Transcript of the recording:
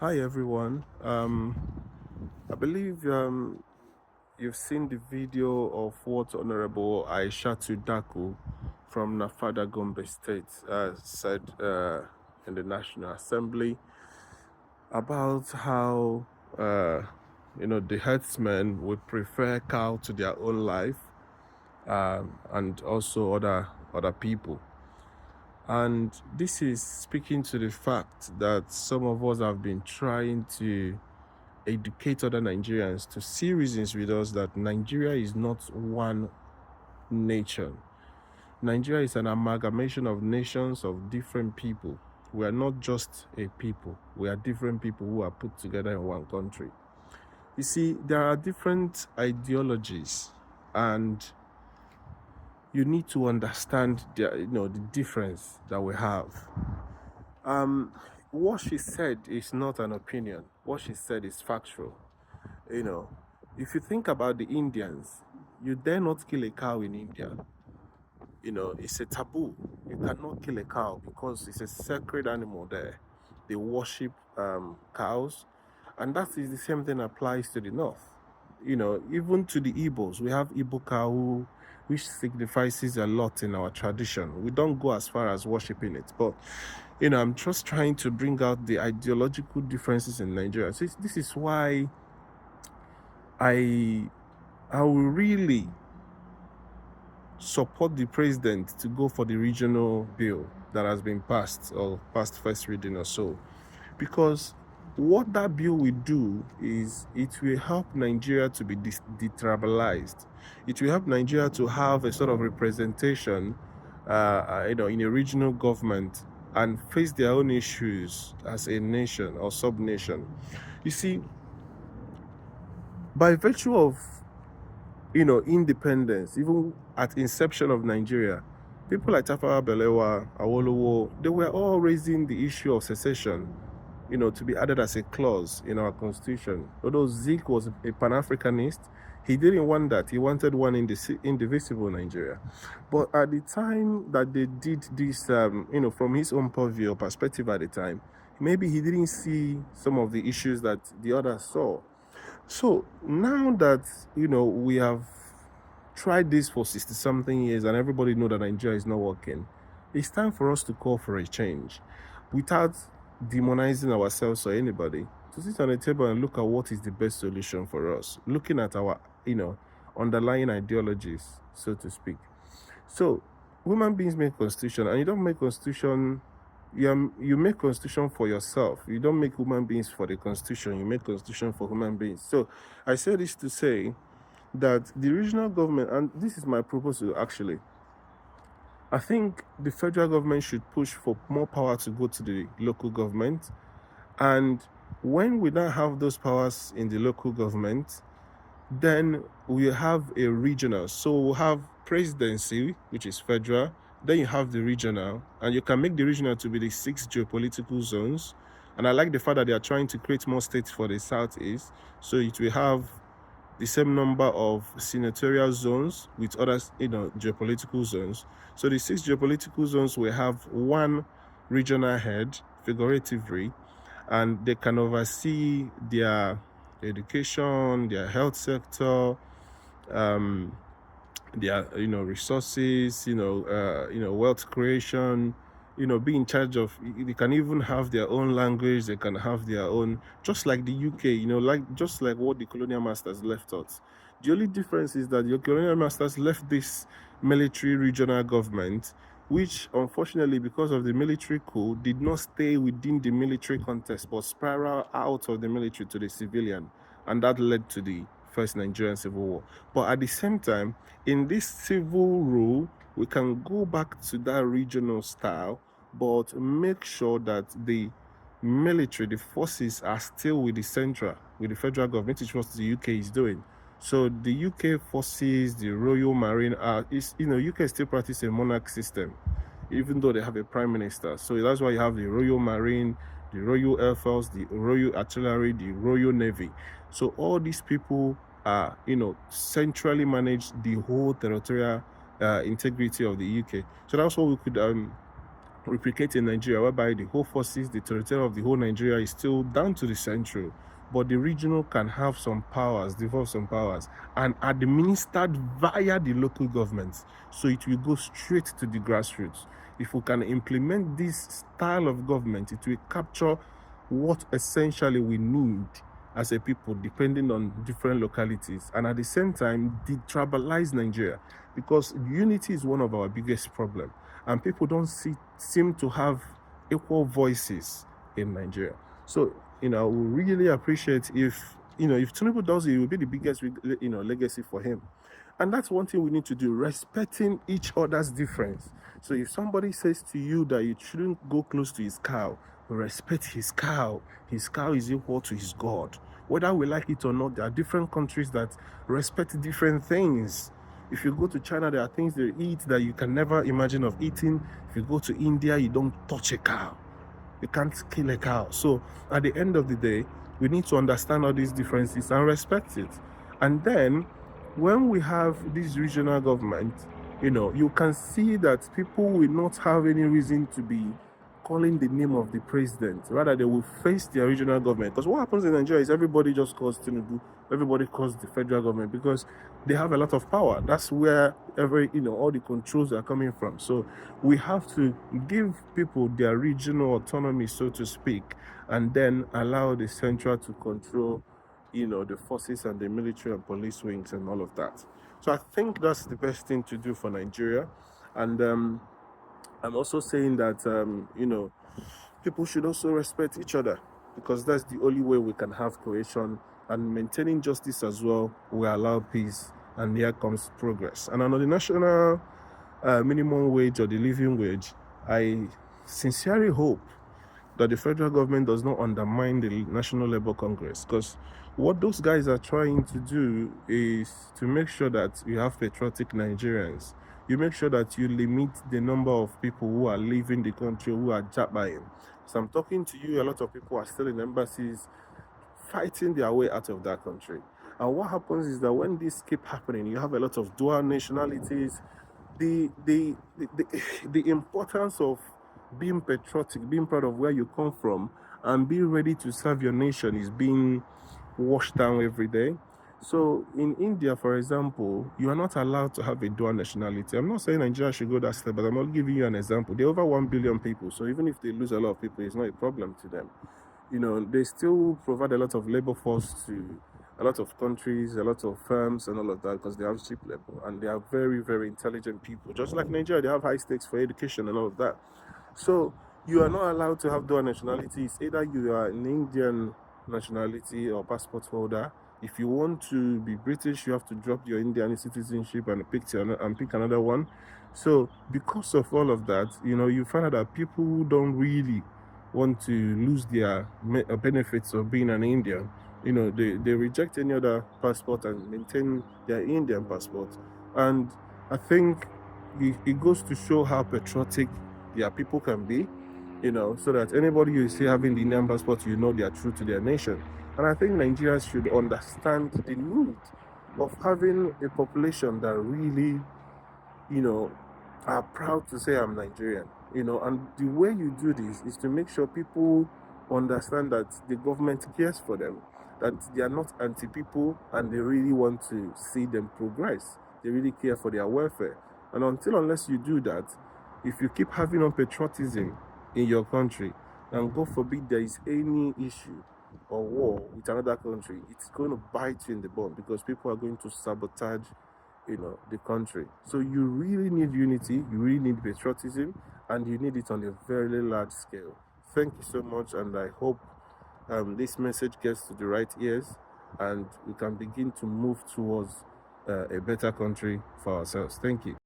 Hi everyone. I believe you've seen the video of what Honorable Aishatu Daku from Nafada Gombe State said in the National Assembly about how the herdsmen would prefer cow to their own life, and also other people. And this is speaking to the fact that some of us have been trying to educate other Nigerians to see reasons with us that Nigeria is not one nation. Nigeria is an amalgamation of nations of different people. We are not just a people. We are different people who are put together in one country. You see, there are different ideologies, and you need to understand the difference that we have. What she said is not an opinion. What she said is factual. You know, if you think about the Indians, you dare not kill a cow in India. It's a taboo. You cannot kill a cow because it's a sacred animal there. They worship cows, and that is the same thing applies to the north. Even to the Igbos, we have Igbo cow, which signifies a lot in our tradition. We don't go as far as worshiping it, but I'm just trying to bring out the ideological differences in Nigeria. So this is why I will really support the president to go for the regional bill that has been passed or passed first reading or so, because what that bill will do is it will help Nigeria to be detribalized. It will help Nigeria to have a sort of representation, in a regional government and face their own issues as a nation or sub-nation. You see, by virtue of independence, even at inception of Nigeria, people like Tafawa Balewa, Awolowo, they were all raising the issue of secession, to be added as a clause in our constitution. Although Zeke was a Pan-Africanist, he didn't want that. He wanted one indivisible Nigeria. But at the time that they did this, from his own purview or perspective at the time, maybe he didn't see some of the issues that the others saw. So now that we have tried this for 60 something years and everybody know that Nigeria is not working, it's time for us to call for a change without demonizing ourselves or anybody, to sit on a table and look at what is the best solution for us, looking at our underlying ideologies, so to speak. So human beings make constitution, and you don't make constitution, you make constitution for yourself. You don't make human beings for the constitution. You make constitution for human beings. So I say this to say that the regional government, and this is my proposal actually, I think the federal government should push for more power to go to the local government. And when we don't have those powers in the local government, then we have a regional. So we'll have presidency, which is federal. Then you have the regional, and you can make the regional to be the 6 geopolitical zones. And I like the fact that they are trying to create more states for the southeast. So it will have the same number of senatorial zones with other, geopolitical zones. So the 6 geopolitical zones will have one regional head, figuratively, and they can oversee their education, their health sector, their resources, wealth creation, be in charge of. They can even have their own language. They can have their own, just like the UK, just like what the colonial masters left us. The only difference is that the colonial masters left this military regional government, which unfortunately, because of the military coup, did not stay within the military context, but spiral out of the military to the civilian, and that led to the first Nigerian Civil War. But at the same time, in this civil rule, we can go back to that regional style, but make sure that the military, the forces are still with the central, with the federal government, which is what the UK is doing. So the UK forces, the Royal Marine, UK still practice a monarch system, even though they have a prime minister. So that's why you have the Royal Marine, the Royal Air Force, the Royal Artillery, the Royal Navy. So all these people are, centrally manage the whole territorial integrity of the UK. So that's what we could replicate in Nigeria, whereby the whole forces, the territorial of the whole Nigeria is still down to the central, but the regional can have some powers, devolve some powers, and administered via the local governments. So it will go straight to the grassroots. If we can implement this style of government, it will capture what essentially we need as a people, depending on different localities, and at the same time detribalize Nigeria, because unity is one of our biggest problems, and people don't seem to have equal voices in Nigeria. So, we really appreciate if Tinubu does it, will be the biggest, legacy for him. And that's one thing we need to do, respecting each other's difference. So if somebody says to you that you shouldn't go close to his cow, respect his cow. His cow is equal to his God. Whether we like it or not, there are different countries that respect different things. If you go to China, there are things they eat that you can never imagine of eating. If you go to India, you don't touch a cow. You can't kill a cow. So at the end of the day, we need to understand all these differences and respect it. And then when we have this regional government, you can see that people will not have any reason to be calling the name of the president. Rather, they will face their regional government. Because what happens in Nigeria is everybody just calls Tinubu, everybody calls the federal government, because they have a lot of power. That's where all the controls are coming from. So we have to give people their regional autonomy, so to speak, and then allow the central to control the forces and the military and police wings and all of that. So I think that's the best thing to do for Nigeria. And I'm also saying that people should also respect each other, because that's the only way we can have cohesion, and maintaining justice as well will allow peace, and here comes progress. And on the national minimum wage, or the living wage, I sincerely hope that the federal government does not undermine the National Labour Congress, because what those guys are trying to do is to make sure that you have patriotic Nigerians. You make sure that you limit the number of people who are leaving the country, who are jakpaing. So I'm talking to you, a lot of people are still in embassies fighting their way out of that country. And what happens is that when this keep happening, you have a lot of dual nationalities. The importance of being patriotic, being proud of where you come from, and being ready to serve your nation is being washed down every day. So in India, for example, you are not allowed to have a dual nationality. I'm not saying Nigeria should go that step, but I'm not giving you an example. There are over 1 billion people, so even if they lose a lot of people, it's not a problem to them. They still provide a lot of labor force to a lot of countries, a lot of firms, and all of that, because they have cheap labor, and they are very, very intelligent people. Just like Nigeria, they have high stakes for education and all of that. So you are not allowed to have dual nationalities. Either you are an Indian nationality or passport holder. If you want to be British, you have to drop your Indian citizenship and pick another one. So because of all of that, you find out that people who don't really want to lose their benefits of being an Indian, they reject any other passport and maintain their Indian passport. And I think it goes to show how patriotic their people can be, so that anybody you see having the Indian passport, they are true to their nation. And I think Nigerians should understand the need of having a population that really, are proud to say I'm Nigerian. And the way you do this is to make sure people understand that the government cares for them, that they are not anti-people, and they really want to see them progress. They really care for their welfare. And unless you do that, if you keep having unpatriotism in your country, and God forbid there is any issue or war with another country, it's going to bite you in the bum, because people are going to sabotage the country. So you really need unity, you really need patriotism, and you need it on a very large scale. Thank you so much, and I hope this message gets to the right ears, and we can begin to move towards a better country for ourselves. Thank you.